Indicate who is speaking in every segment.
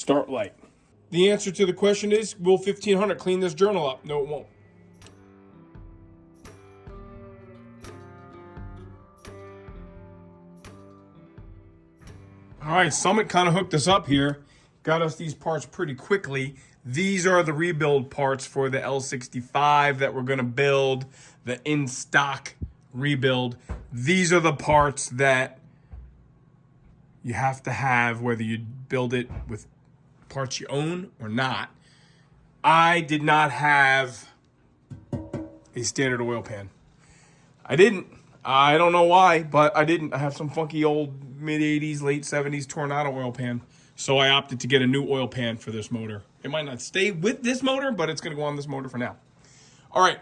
Speaker 1: start light. The answer to the question is, will 1500 clean this journal up? No, it won't. All right, Summit kind of hooked us up here. Got us these parts pretty quickly. These are the rebuild parts for the L65 that we're going to build, the in-stock rebuild. These are the parts that you have to have, whether you build it with parts you own or not. I did not have a standard oil pan. I didn't. I don't know why, but I didn't. I have some funky old mid-80s, late 70s Tornado oil pan. So I opted to get a new oil pan for this motor. It might not stay with this motor, but it's going to go on this motor for now. All right.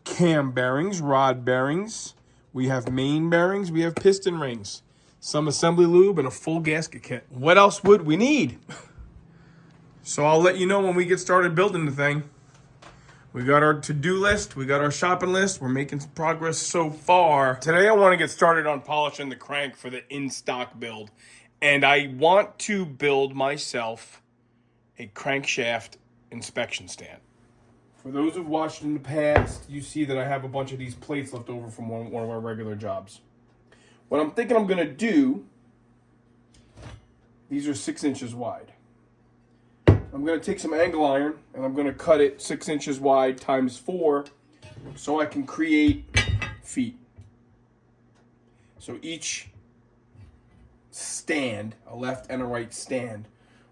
Speaker 1: Cam bearings, rod bearings. We have main bearings. We have piston rings. Some assembly lube and a full gasket kit. What else would we need? So I'll let you know when we get started building the thing. We got our to-do list. We got our shopping list. We're making some progress so far. Today I want to get started on polishing the crank for the in-stock build. And I want to build myself a crankshaft inspection stand. For those who've watched in the past, you see that I have a bunch of these plates left over from one of our regular jobs. What I'm thinking I'm going to do, these are 6 inches wide. I'm going to take some angle iron and I'm going to cut it 6 inches wide times 4 so I can create feet. So each stand, a left and a right stand,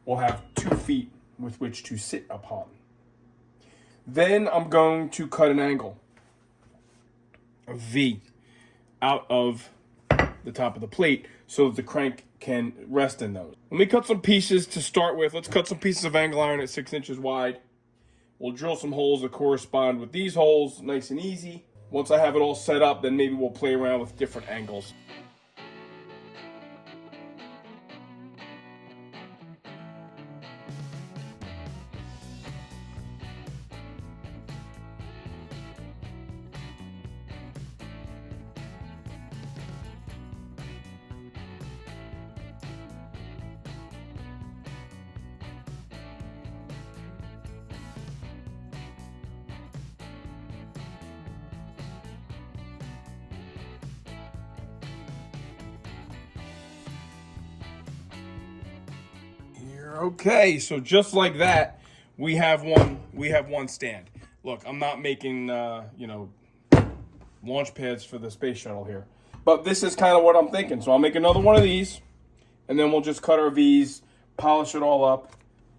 Speaker 1: will have 2 feet with which to sit upon. Then I'm going to cut an angle, a V, out of the top of the plate so that the crank can rest in those. Let me cut some pieces to start with. Let's cut some pieces of angle iron at 6 inches wide. We'll drill some holes that correspond with these holes, nice and easy. Once I have it all set up, then maybe we'll play around with different angles. Okay, so just like that, we have one stand. Look, I'm not making launch pads for the space shuttle here, but this is kind of what I'm thinking. So I'll make another one of these, and then we'll just cut our V's, polish it all up.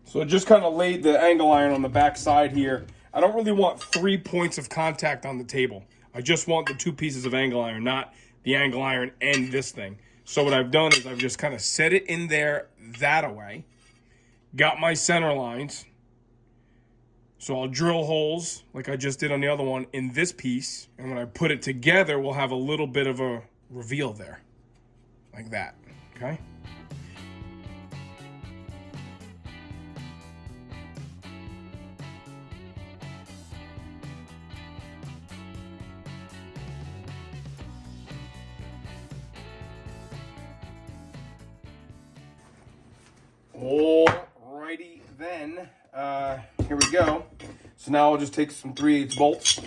Speaker 1: So I just kind of laid the angle iron on the back side here. I don't really want 3 points of contact on the table. I just want the 2 pieces of angle iron, not the angle iron and this thing. So what I've done is I've just kind of set it in there that way. Got my center lines. So I'll drill holes like I just did on the other one in this piece. And when I put it together, we'll have a little bit of a reveal there. Like that, okay? Alrighty then, here we go. So now I'll just take some 3/8 bolts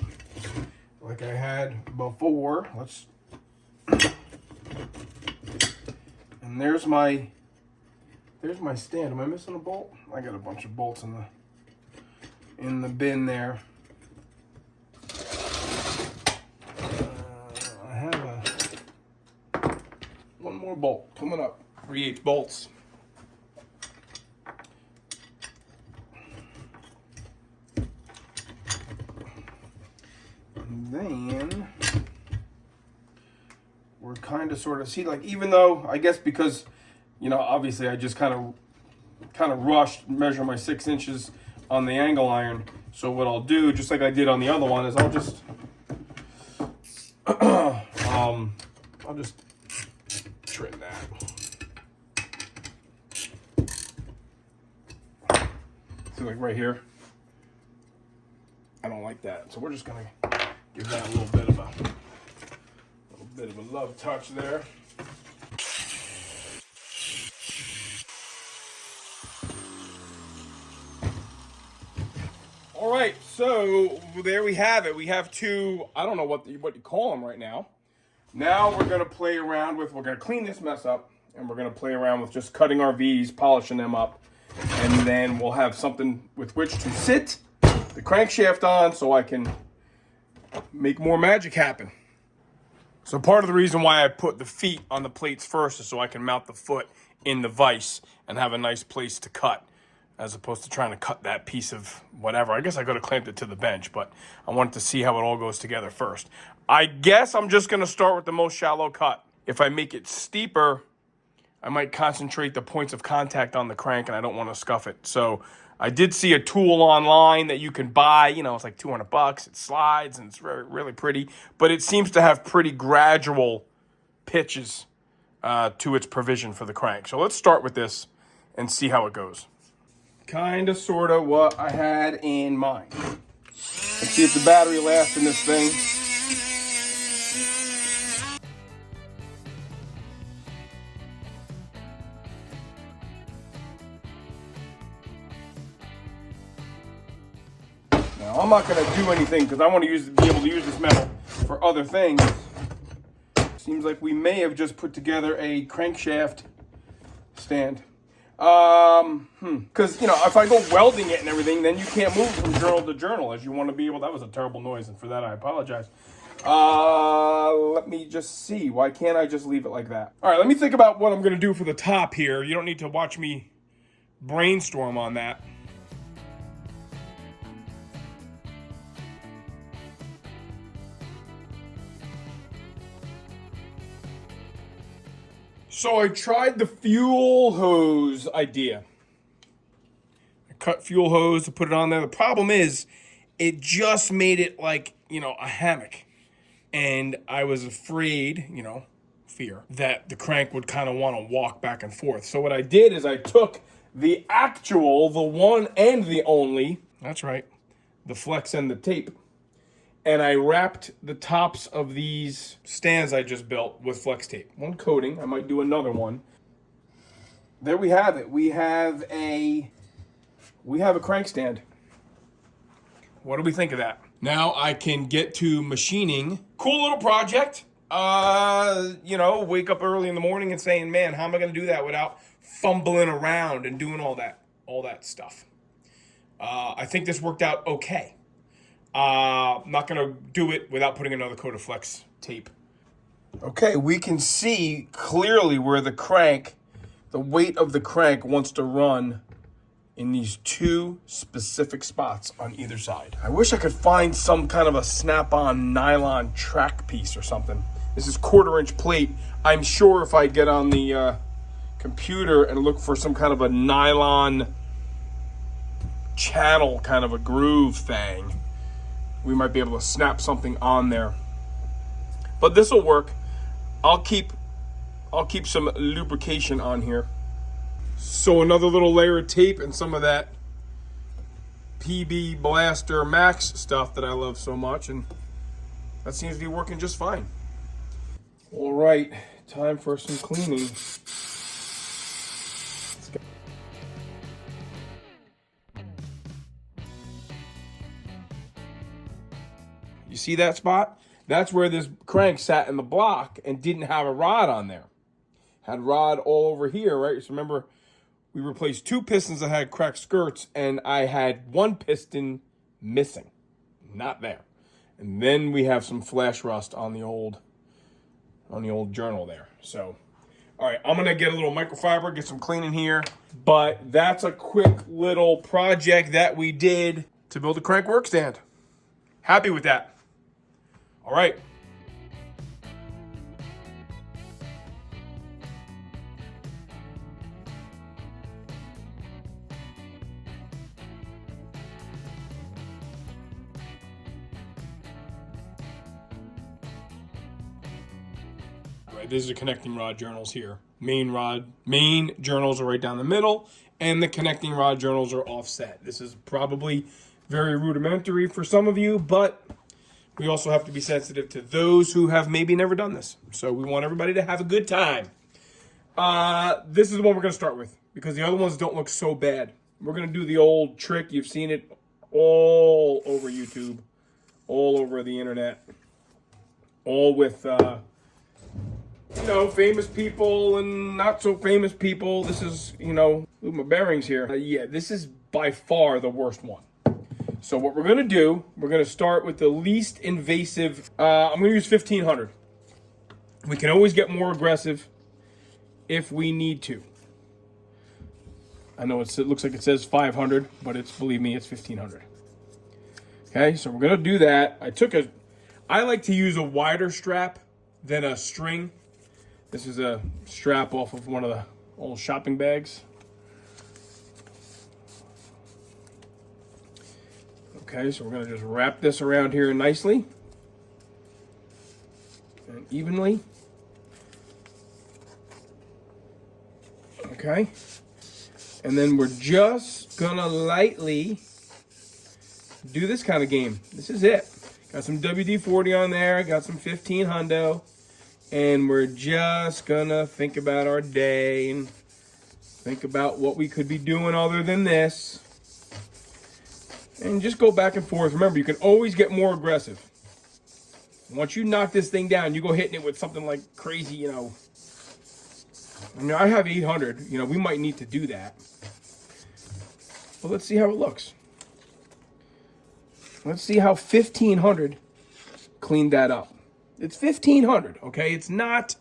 Speaker 1: like I had before. And there's my stand. Am I missing a bolt? I got a bunch of bolts in the bin there. I have one more bolt coming up. 3/8 bolts. Then we're kind of sort of see, like, even though I guess because obviously I just kind of rushed measure my 6 inches on the angle iron. So what I'll do, just like I did on the other one, is I'll just I'll just trim that. See, like right here, I don't like that, so we're just gonna give that a little bit of a love touch there. All right, so there we have it. We have two, I don't know what you call them right now. Now we're gonna play around with, we're gonna clean this mess up, and we're gonna play around with just cutting our V's, polishing them up, and then we'll have something with which to sit the crankshaft on so I can make more magic happen. So part of the reason why I put the feet on the plates first is so I can mount the foot in the vise and have a nice place to cut, as opposed to trying to cut that piece of whatever. I guess I could have clamped it to the bench, but I wanted to see how it all goes together first. I guess I'm just gonna start with the most shallow cut. If I make it steeper, I might concentrate the points of contact on the crank, and I don't want to scuff it. So I did see a tool online that you can buy. You know, it's like $200. It slides, and it's really pretty. But it seems to have pretty gradual pitches to its provision for the crank. So let's start with this and see how it goes. Kind of, sort of what I had in mind. Let's see if the battery lasts in this thing. Now, I'm not going to do anything because I want to be able to use this metal for other things. Seems like we may have just put together a crankshaft stand. Because, you know, if I go welding it and everything, then you can't move from journal to journal as you want to be able. That was a terrible noise, and for that I apologize. Let me just see. Why can't I just leave it like that? All right, let me think about what I'm going to do for the top here. You don't need to watch me brainstorm on that. So I tried the fuel hose idea. I cut fuel hose to put it on there. The problem is, it just made it like, you know, a hammock. And I was afraid, you know, fear, that the crank would kind of want to walk back and forth. So what I did is I took the one and the only, that's right, the flex and the tape, and I wrapped the tops of these stands I just built with flex tape. One coating, I might do another one. There we have it. We have a crank stand. What do we think of that? Now I can get to machining. Cool little project. You know, wake up early in the morning and saying, man, how am I gonna do that without fumbling around and doing all that stuff? I think this worked out okay. I'm not going to do it without putting another coat of flex tape. Okay, we can see clearly where the weight of the crank wants to run in these two specific spots on either side. I wish I could find some kind of a snap-on nylon track piece or something. This is 1/4-inch plate. I'm sure if I get on the computer and look for some kind of a nylon channel, kind of a groove thing, we might be able to snap something on there. But this will work. I'll keep some lubrication on here. So another little layer of tape and some of that PB Blaster Max stuff that I love so much, and that seems to be working just fine. All right, time for some cleaning. You see that spot? That's where this crank sat in the block and didn't have a rod on there. Had rod all over here, right? So remember, we replaced 2 pistons that had cracked skirts, and I had 1 piston missing. Not there. And then we have some flash rust on the old journal there. So, all right, I'm gonna get a little microfiber, get some cleaning here. But that's a quick little project that we did to build a crank work stand. Happy with that. All right. These are connecting rod journals here. Main journals are right down the middle, and the connecting rod journals are offset. This is probably very rudimentary for some of you, but we also have to be sensitive to those who have maybe never done this. So we want everybody to have a good time. This is the one we're going to start with because the other ones don't look so bad. We're going to do the old trick. You've seen it all over YouTube, all over the internet, all with, you know, famous people and not so famous people. This is, you know, move my bearings here. Yeah, this is by far the worst one. So what we're gonna do, we're gonna start with the least invasive. I'm gonna use 1500. We can always get more aggressive if we need to. I know it looks like it says 500, but it's, believe me, it's 1500. Okay, so we're gonna do that. I like to use a wider strap than a string. This is a strap off of one of the old shopping bags. Okay, so we're gonna just wrap this around here nicely and evenly. Okay, and then we're just gonna lightly do this kind of game. This is it. Got some WD-40 on there, got some 15 hundo, and we're just gonna think about our day and think about what we could be doing other than this. And just go back and forth. Remember, you can always get more aggressive. Once you knock this thing down, you go hitting it with something like crazy, you know. I mean, I have 800. You know, we might need to do that. But let's see how it looks. Let's see how 1500 cleaned that up. It's 1500, okay? It's not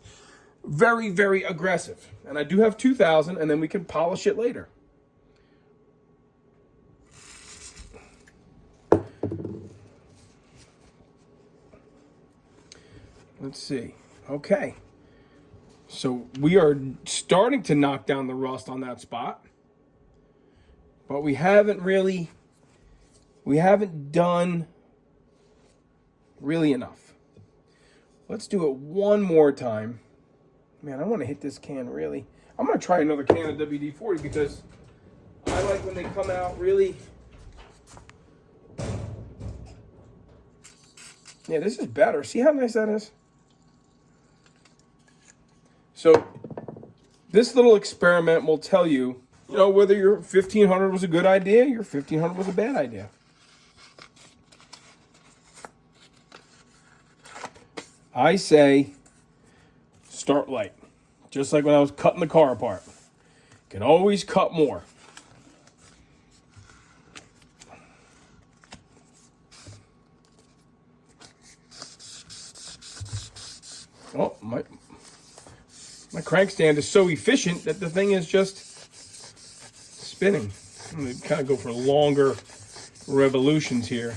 Speaker 1: very, very aggressive. And I do have 2000, and then we can polish it later. Let's see. Okay. So we are starting to knock down the rust on that spot. But we haven't done really enough. Let's do it one more time. Man, I want to hit this can really. I'm going to try another can of WD-40 because I like when they come out really. Yeah, this is better. See how nice that is? So this little experiment will tell you, you know, whether your 1500 was a good idea, your 1500 was a bad idea. I say start light. Just like when I was cutting the car apart. Can always cut more. Oh, my crank stand is so efficient that the thing is just spinning. I'm going to kind of go for longer revolutions here.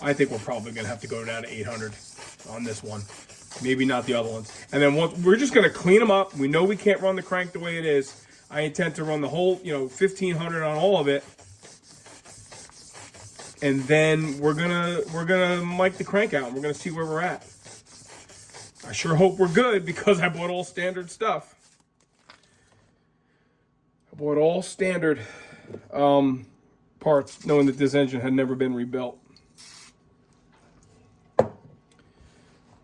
Speaker 1: I think we're probably going to have to go down to 800 on this one. Maybe not the other ones. And then we're just going to clean them up. We know we can't run the crank the way it is. I intend to run the whole, 1500 on all of it. And then we're gonna mic the crank out and we're gonna see where we're at. I sure hope we're good because I bought all standard stuff. I bought all standard parts, knowing that this engine had never been rebuilt.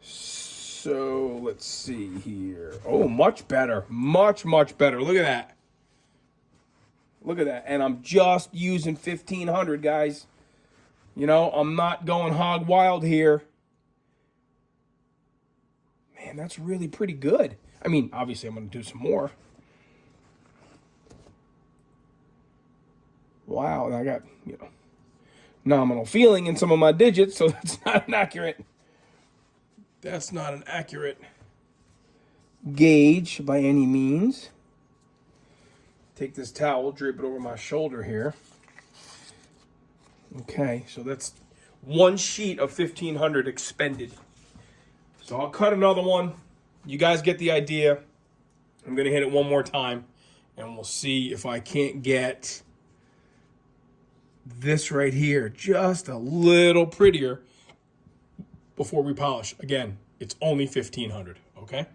Speaker 1: So let's see here. Oh, much better, much better. Look at that. Look at that, and I'm just using 1500, guys. I'm not going hog wild here. Man, that's really pretty good. I mean, obviously I'm going to do some more. Wow, and I got, nominal feeling in some of my digits, so that's not accurate. That's not an accurate gauge by any means. Take this towel, drape it over my shoulder here. Okay, so that's one sheet of 1500 expended. So I'll cut another one. You guys get the idea. I'm going to hit it one more time, and we'll see if I can't get this right here just a little prettier before we polish. Again, it's only 1500, okay?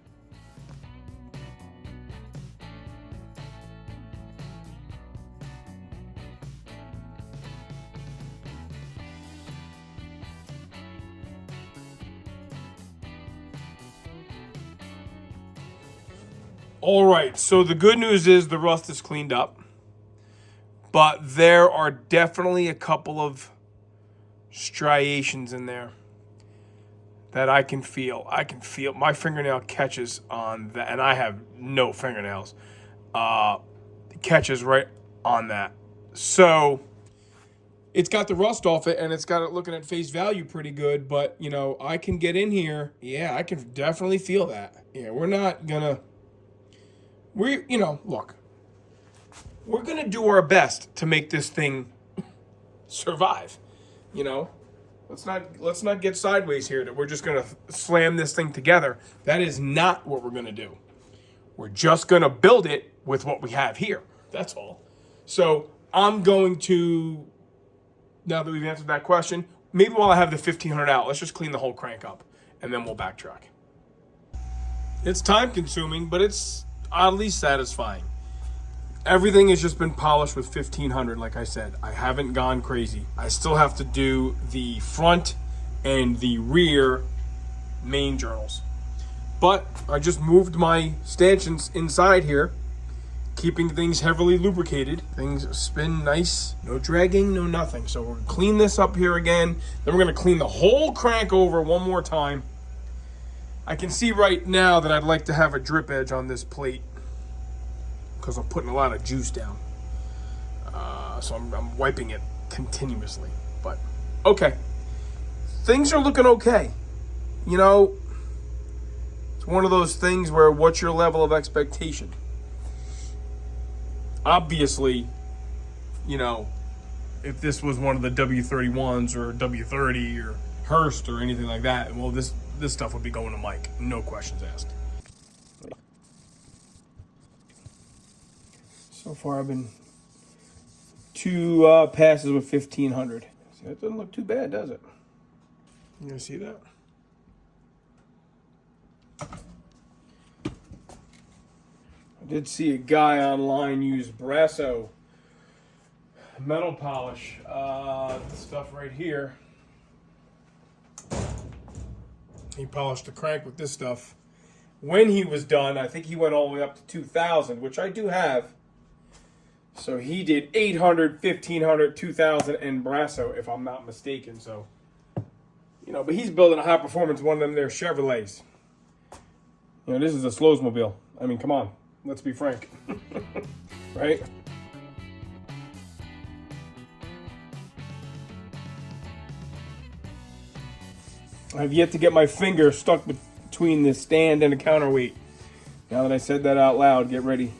Speaker 1: All right, so the good news is the rust is cleaned up, but there are definitely a couple of striations in there that I can feel. I can feel my fingernail catches on that, and I have no fingernails. Catches right on that. So it's got the rust off it, and it's got it looking at face value pretty good, but, you know, I can get in here. Yeah, I can definitely feel that. Yeah, we're not gonna... you know, look. We're gonna do our best to make this thing survive, you know? Let's not get sideways here that we're just gonna slam this thing together. That is not what we're gonna do. We're just gonna build it with what we have here. That's all. So I'm going to, now that we've answered that question, maybe while I have the 1500 out, let's just clean the whole crank up and then we'll backtrack. It's time consuming, but it's oddly satisfying. Everything has just been polished with 1500, like I said. I haven't gone crazy. I still have to do the front and the rear main journals. But I just moved my stanchions inside here, keeping things heavily lubricated. Things spin nice, no dragging, no nothing. So we're gonna clean this up here again. Then we're gonna clean the whole crank over one more time. I can see right now that I'd like to have a drip edge on this plate because I'm putting a lot of juice down. So I'm wiping it continuously. But, okay. Things are looking okay. You know, it's one of those things where what's your level of expectation? Obviously, you know, if this was one of the W31s or W30 or Hurst or anything like that, well, this stuff would be going to Mike. No questions asked. So far, I've been 2 passes with 1500. See, that doesn't look too bad, does it? You gonna see that? I did see a guy online use Brasso metal polish. This stuff right here. He polished the crank with this stuff. When he was done, I think he went all the way up to 2000, which I do have. So he did 800, 1500, 2000 in Brasso, if I'm not mistaken. So, you know, but he's building a high performance one of them there Chevrolets. You know, this is a Oldsmobile. I mean, come on. Let's be frank. Right? I've yet to get my finger stuck between the stand and the counterweight. Now that I said that out loud, get ready.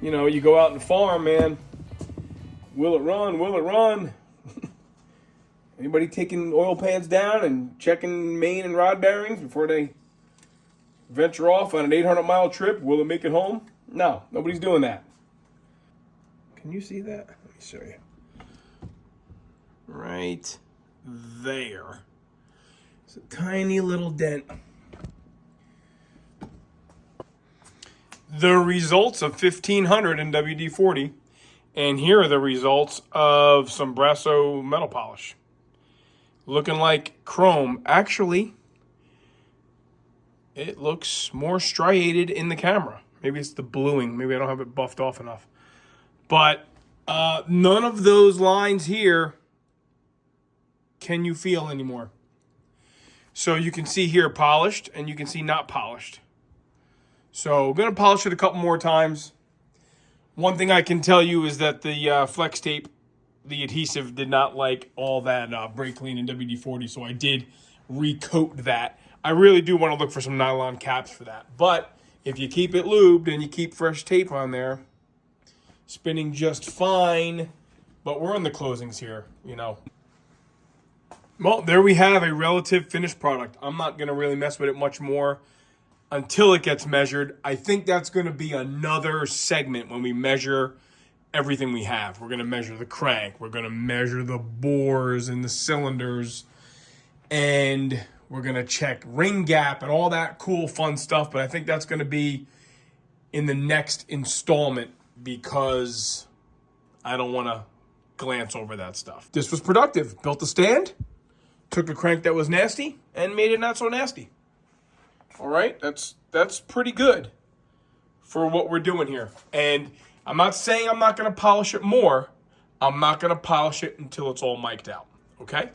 Speaker 1: You know, you go out and farm, man. Will it run? Will it run? Anybody taking oil pans down and checking main and rod bearings before they venture off on an 800-mile trip? Will it make it home? No, nobody's doing that. Can you see that? Let me show you. Right there. It's a tiny little dent. The results of 1500 in WD-40, and here are the results of some Brasso metal polish. Looking like chrome. Actually, it looks more striated in the camera. Maybe it's the bluing. Maybe I don't have it buffed off enough. But none of those lines here can you feel anymore. So you can see here polished, and you can see not polished. So I'm going to polish it a couple more times. One thing I can tell you is that the flex tape, the adhesive, did not like all that brake clean in WD-40, so I did recoat that. I really do want to look for some nylon caps for that. But if you keep it lubed and you keep fresh tape on there, spinning just fine. But we're in the closings here, you know. Well, there we have a relative finished product. I'm not going to really mess with it much more until it gets measured. I think that's going to be another segment when we measure everything we have. We're going to measure the crank. We're going to measure the bores and the cylinders. And we're going to check ring gap and all that cool, fun stuff. But I think that's going to be in the next installment because I don't want to glance over that stuff. This was productive. Built a stand. Took a crank that was nasty and made it not so nasty. All right, that's pretty good for what we're doing here. And I'm not saying I'm not going to polish it more. I'm not going to polish it until it's all mic'd out, okay?